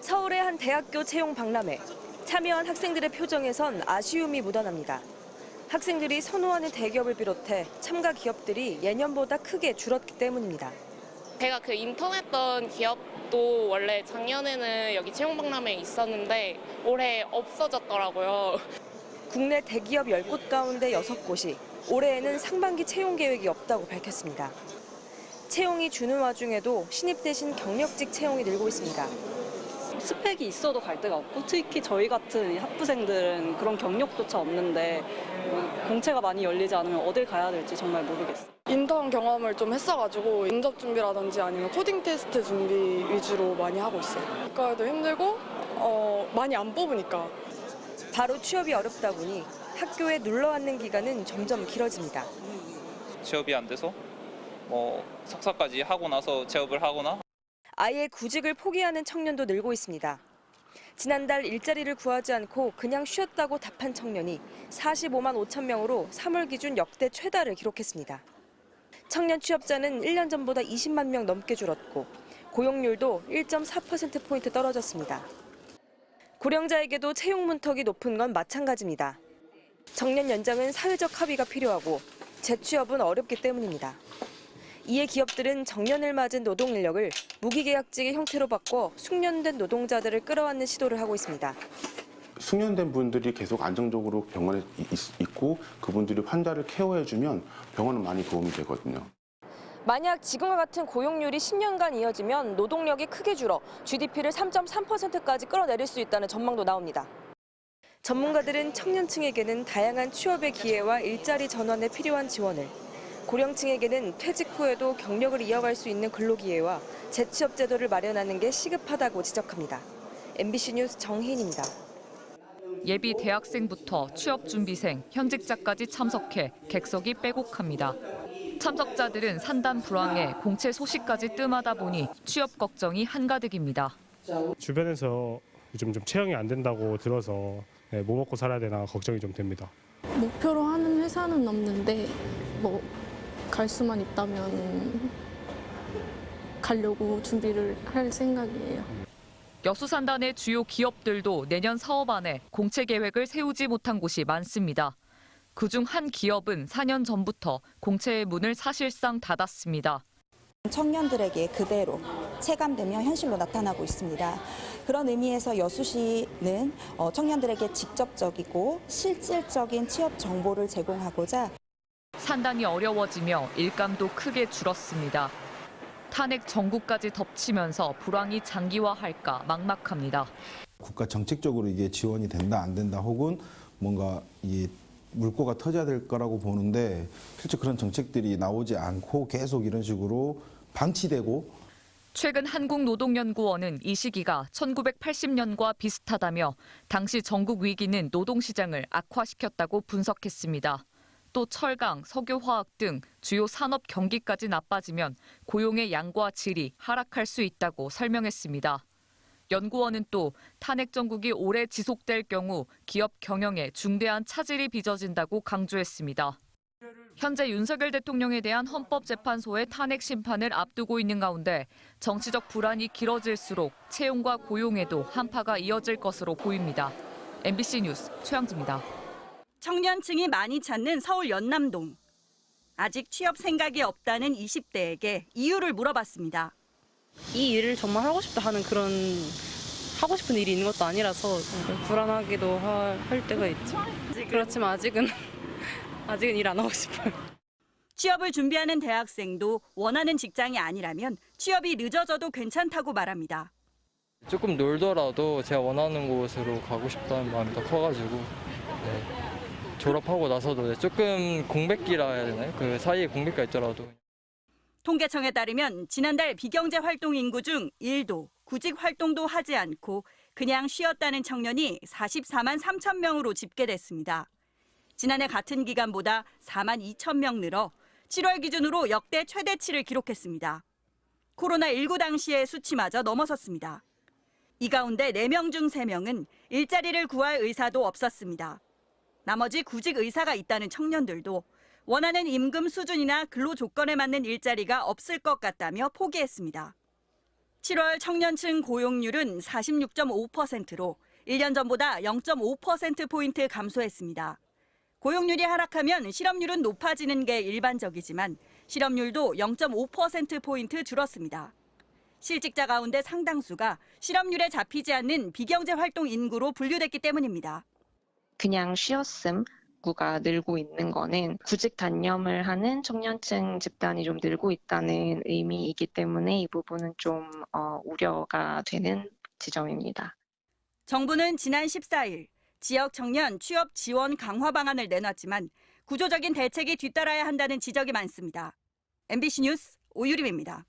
서울의 한 대학교 채용 박람회. 참여한 학생들의 표정에선 아쉬움이 묻어납니다. 학생들이 선호하는 대기업을 비롯해 참가 기업들이 예년보다 크게 줄었기 때문입니다. 제가 인턴했던 기업도 원래 작년에는 여기 채용 박람회에 있었는데 올해 없어졌더라고요. 국내 대기업 10곳 가운데 6곳이 올해에는 상반기 채용 계획이 없다고 밝혔습니다. 채용이 주는 와중에도 신입 대신 경력직 채용이 늘고 있습니다. 스펙이 있어도 갈 데가 없고 특히 저희 같은 학부생들은 그런 경력조차 없는데 공채가 많이 열리지 않으면 어딜 가야 될지 정말 모르겠어요. 인턴 경험을 좀 했어가지고 면접 준비라든지 아니면 코딩 테스트 준비 위주로 많이 하고 있어요. 그러니까 힘들고 많이 안 뽑으니까. 바로 취업이 어렵다 보니 학교에 눌러앉는 기간은 점점 길어집니다. 취업이 안 돼서 석사까지 하고 나서 취업을 하거나 아예 구직을 포기하는 청년도 늘고 있습니다. 지난달 일자리를 구하지 않고 그냥 쉬었다고 답한 청년이 45만 5천 명으로 3월 기준 역대 최다를 기록했습니다. 청년 취업자는 1년 전보다 20만 명 넘게 줄었고 고용률도 1.4%포인트 떨어졌습니다. 고령자에게도 채용 문턱이 높은 건 마찬가지입니다. 정년 연장은 사회적 합의가 필요하고 재취업은 어렵기 때문입니다. 이에 기업들은 정년을 맞은 노동 인력을 무기계약직의 형태로 바꿔 숙련된 노동자들을 끌어안는 시도를 하고 있습니다. 숙련된 분들이 계속 안정적으로 병원에 있고 그분들이 환자를 케어해주면 병원은 많이 도움이 되거든요. 만약 지금과 같은 고용률이 10년간 이어지면 노동력이 크게 줄어 GDP를 3.3%까지 끌어내릴 수 있다는 전망도 나옵니다. 전문가들은 청년층에게는 다양한 취업의 기회와 일자리 전환에 필요한 지원을, 고령층에게는 퇴직 후에도 경력을 이어갈 수 있는 근로기회와 재취업 제도를 마련하는 게 시급하다고 지적합니다. MBC 뉴스 정혜인입니다. 예비 대학생부터 취업준비생, 현직자까지 참석해 객석이 빼곡합니다. 참석자들은 산단 불황에 공채 소식까지 뜸하다 보니 취업 걱정이 한가득입니다. 주변에서 요즘 좀 채용이 안 된다고 들어서 뭐 먹고 살아야 되나 걱정이 좀 됩니다. 목표로 하는 회사는 없는데 갈 수만 있다면 가려고 준비를 할 생각이에요. 여수산단의 주요 기업들도 내년 사업 안에 공채 계획을 세우지 못한 곳이 많습니다. 그중 한 기업은 4년 전부터 공채의 문을 사실상 닫았습니다. 청년들에게 그대로 체감되며 현실로 나타나고 있습니다. 그런 의미에서 여수시는 청년들에게 직접적이고 실질적인 취업 정보를 제공하고자 산단이 어려워지며 일감도 크게 줄었습니다. 탄핵 정국까지 덮치면서 불황이 장기화할까 막막합니다. 국가 정책적으로 이게 지원이 된다 안 된다 혹은 뭔가 이 물꼬가 터져야 될 거라고 보는데 실제 그런 정책들이 나오지 않고 계속 이런 식으로 방치되고. 최근 한국노동연구원은 이 시기가 1980년과 비슷하다며 당시 전국 위기는 노동시장을 악화시켰다고 분석했습니다. 또 철강, 석유화학 등 주요 산업 경기까지 나빠지면 고용의 양과 질이 하락할 수 있다고 설명했습니다. 연구원은 또 탄핵 정국이 오래 지속될 경우 기업 경영에 중대한 차질이 빚어진다고 강조했습니다. 현재 윤석열 대통령에 대한 헌법재판소의 탄핵 심판을 앞두고 있는 가운데 정치적 불안이 길어질수록 채용과 고용에도 한파가 이어질 것으로 보입니다. MBC 뉴스 최영지입니다. 청년층이 많이 찾는 서울 연남동. 아직 취업 생각이 없다는 20대에게 이유를 물어봤습니다. 이 일을 정말 하고 싶다 하는 그런 하고 싶은 일이 있는 것도 아니라서 불안하기도 할 때가 있죠. 그렇지만 아직은 일 안 하고 싶어요. 취업을 준비하는 대학생도 원하는 직장이 아니라면 취업이 늦어져도 괜찮다고 말합니다. 조금 놀더라도 제가 원하는 곳으로 가고 싶다는 마음이 더 커가지고 졸업하고 나서도 조금 공백기라 해야 되나요? 그 사이에 공백기가 있더라도. 통계청에 따르면 지난달 비경제 활동 인구 중 일도, 구직 활동도 하지 않고 그냥 쉬었다는 청년이 44만 3천 명으로 집계됐습니다. 지난해 같은 기간보다 4만 2천 명 늘어 7월 기준으로 역대 최대치를 기록했습니다. 코로나19 당시의 수치마저 넘어섰습니다. 이 가운데 4명 중 3명은 일자리를 구할 의사도 없었습니다. 나머지 구직 의사가 있다는 청년들도 원하는 임금 수준이나 근로 조건에 맞는 일자리가 없을 것 같다며 포기했습니다. 7월 청년층 고용률은 46.5%로 1년 전보다 0.5%포인트 감소했습니다. 고용률이 하락하면 실업률은 높아지는 게 일반적이지만 실업률도 0.5%포인트 줄었습니다. 실직자 가운데 상당수가 실업률에 잡히지 않는 비경제 활동 인구로 분류됐기 때문입니다. 그냥 쉬었음 구가 늘고 있는 거는 구직 단념을 하는 청년층 집단이 좀 늘고 있다는 의미이기 때문에 이 부분은 좀 우려가 되는 지점입니다. 정부는 지난 14일 지역 청년 취업 지원 강화 방안을 내놨지만 구조적인 대책이 뒤따라야 한다는 지적이 많습니다. MBC 뉴스 오유림입니다.